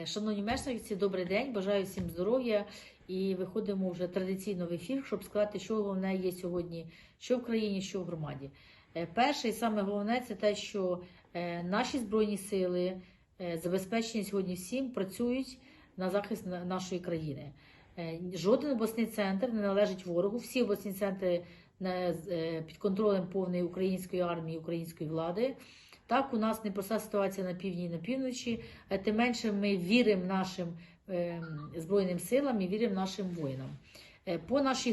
Шановні мешканці, добрий день, бажаю всім здоров'я і виходимо вже традиційно в ефір, щоб сказати, що головне є сьогодні, що в країні, що в громаді. Перше і саме головне – це те, що наші Збройні сили, забезпечені сьогодні всім, працюють на захист нашої країни. Жоден обласний центр не належить ворогу, всі обласні центри під контролем повної української армії, української влади. Так, у нас непроста ситуація на півдні і на півночі, тим менше ми віримо нашим Збройним силам і віримо нашим воїнам. По нашій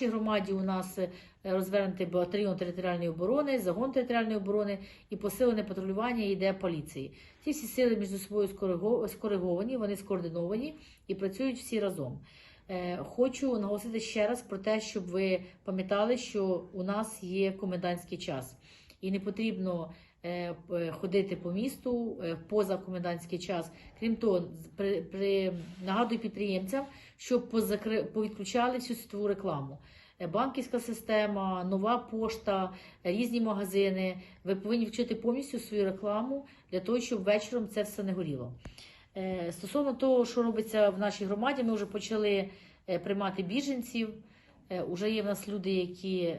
громаді у нас розвернутий батальйон територіальної оборони, загон територіальної оборони і посилене патрулювання йде поліції. Ці всі сили між собою скориговані, вони скоординовані і працюють всі разом. Хочу наголосити ще раз про те, щоб ви пам'ятали, що у нас є комендантський час і не потрібно ходити по місту поза комендантський час. Крім того, нагадую підприємцям, щоб повідключали всю світову рекламу. Банківська система, нова пошта, різні магазини. Ви повинні вчити повністю свою рекламу для того, щоб вечором це все не горіло. Стосовно того, що робиться в нашій громаді, ми вже почали приймати біженців. Уже є в нас люди, які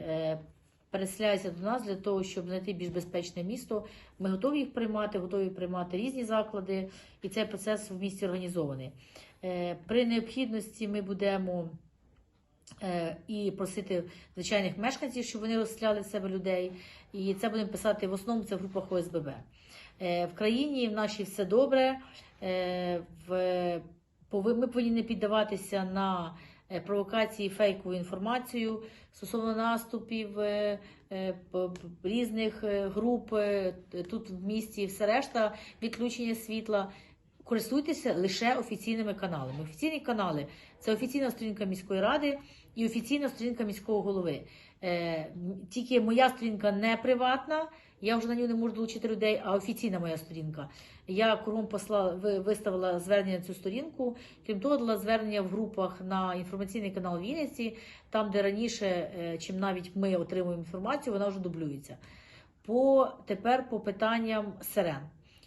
переселяються до нас для того, щоб знайти більш безпечне місто. Ми готові їх приймати, готові приймати різні заклади, і цей процес в місті організований. При необхідності ми будемо і просити звичайних мешканців, щоб вони розселяли в себе людей, і це будемо писати в основному це в групах ОСББ. В країні в нашій все добре, ми повинні не піддаватися на провокації, фейкову інформацію стосовно наступів різних груп тут в місті, все решта, відключення світла. Користуйтеся лише офіційними каналами. Офіційні канали – це офіційна сторінка міської ради і офіційна сторінка міського голови. Тільки моя сторінка не приватна, я вже на нього не можу долучити людей, а офіційна моя сторінка. Я кругом виставила звернення на цю сторінку, крім того, дала звернення в групах на інформаційний канал Вінниці, там, де раніше, чим навіть ми отримуємо інформацію, вона вже дублюється. Тепер по питанням сирен.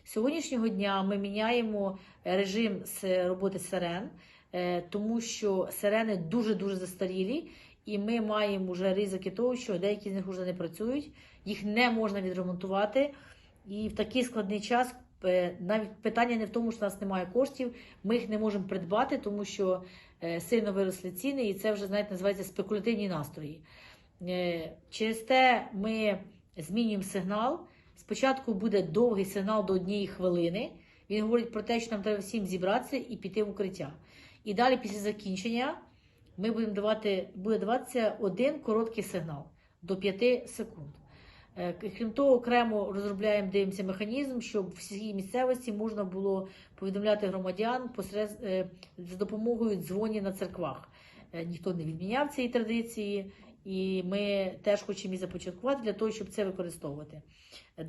З сьогоднішнього дня ми міняємо режим роботи сирен, тому що сирени дуже-дуже застарілі, і ми маємо вже ризики того, що деякі з них вже не працюють, їх не можна відремонтувати. І в такий складний час навіть питання не в тому, що у нас немає коштів, ми їх не можемо придбати, тому що сильно виросли ціни, і це вже, знаєте, називається спекулятивні настрої. Через те ми змінюємо сигнал. Спочатку буде довгий сигнал до 1 хвилини. Він говорить про те, що нам треба всім зібратися і піти в укриття. І далі, після закінчення, буде даватися один короткий сигнал до 5 секунд. Крім того, окремо розробляємо, дивимося механізм, щоб в всій місцевості можна було повідомляти громадян за допомогою дзвонів на церквах. Ніхто не відміняв цієї традиції, і ми теж хочемо її започаткувати для того, щоб це використовувати.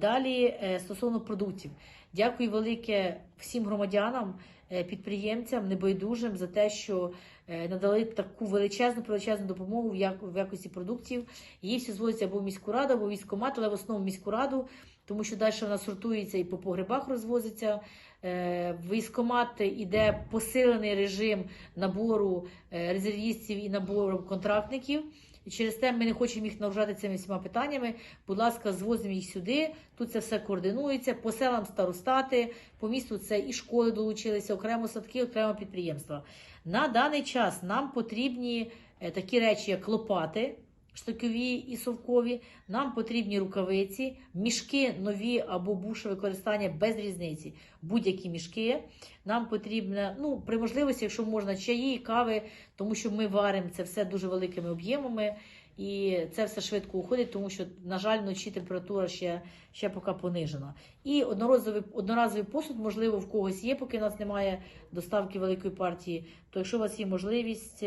Далі, стосовно продуктів. Дякую велике всім громадянам, підприємцям, небайдужим за те, що надали таку величезну допомогу в якості продуктів. Її всі зводяться або в міську раду, або в військкомат, але в основному в міську раду, тому що далі вона сортується і по погребах розвозиться. В військкомат іде посилений режим набору резервістів і набору контрактників. І через те ми не хочемо їх наважати цими всіма питаннями. Будь ласка, звозимо їх сюди, тут це все координується, по селам старостати, по місту це і школи долучилися, окремо садки, окремо підприємства. На даний час нам потрібні такі речі, як лопати, штокові і совкові, нам потрібні рукавиці, мішки нові або бувше використання без різниці, будь-які мішки. Нам потрібно, при можливості, якщо можна, чаї, кави, тому що ми варимо це все дуже великими об'ємами, і це все швидко уходить, тому що, на жаль, вночі температура ще поки понижена. І одноразовий посуд, можливо, в когось є, поки у нас немає доставки великої партії, то якщо у вас є можливість,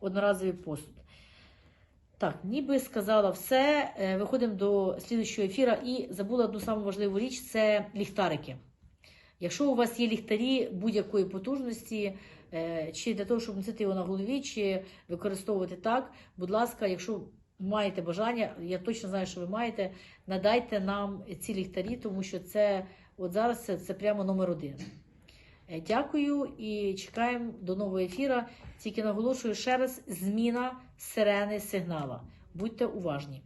одноразовий посуд. Так, ніби сказала все. Виходимо до слідчого ефіру і забула одну саму важливу річ – це ліхтарики. Якщо у вас є ліхтарі будь-якої потужності, чи для того, щоб носити його на голові, чи використовувати так, будь ласка, якщо маєте бажання, я точно знаю, що ви маєте, надайте нам ці ліхтарі, тому що це, от зараз це прямо номер 1. Дякую і чекаємо до нового ефіра. Тільки наголошую ще раз, зміна сирени сигнала. Будьте уважні.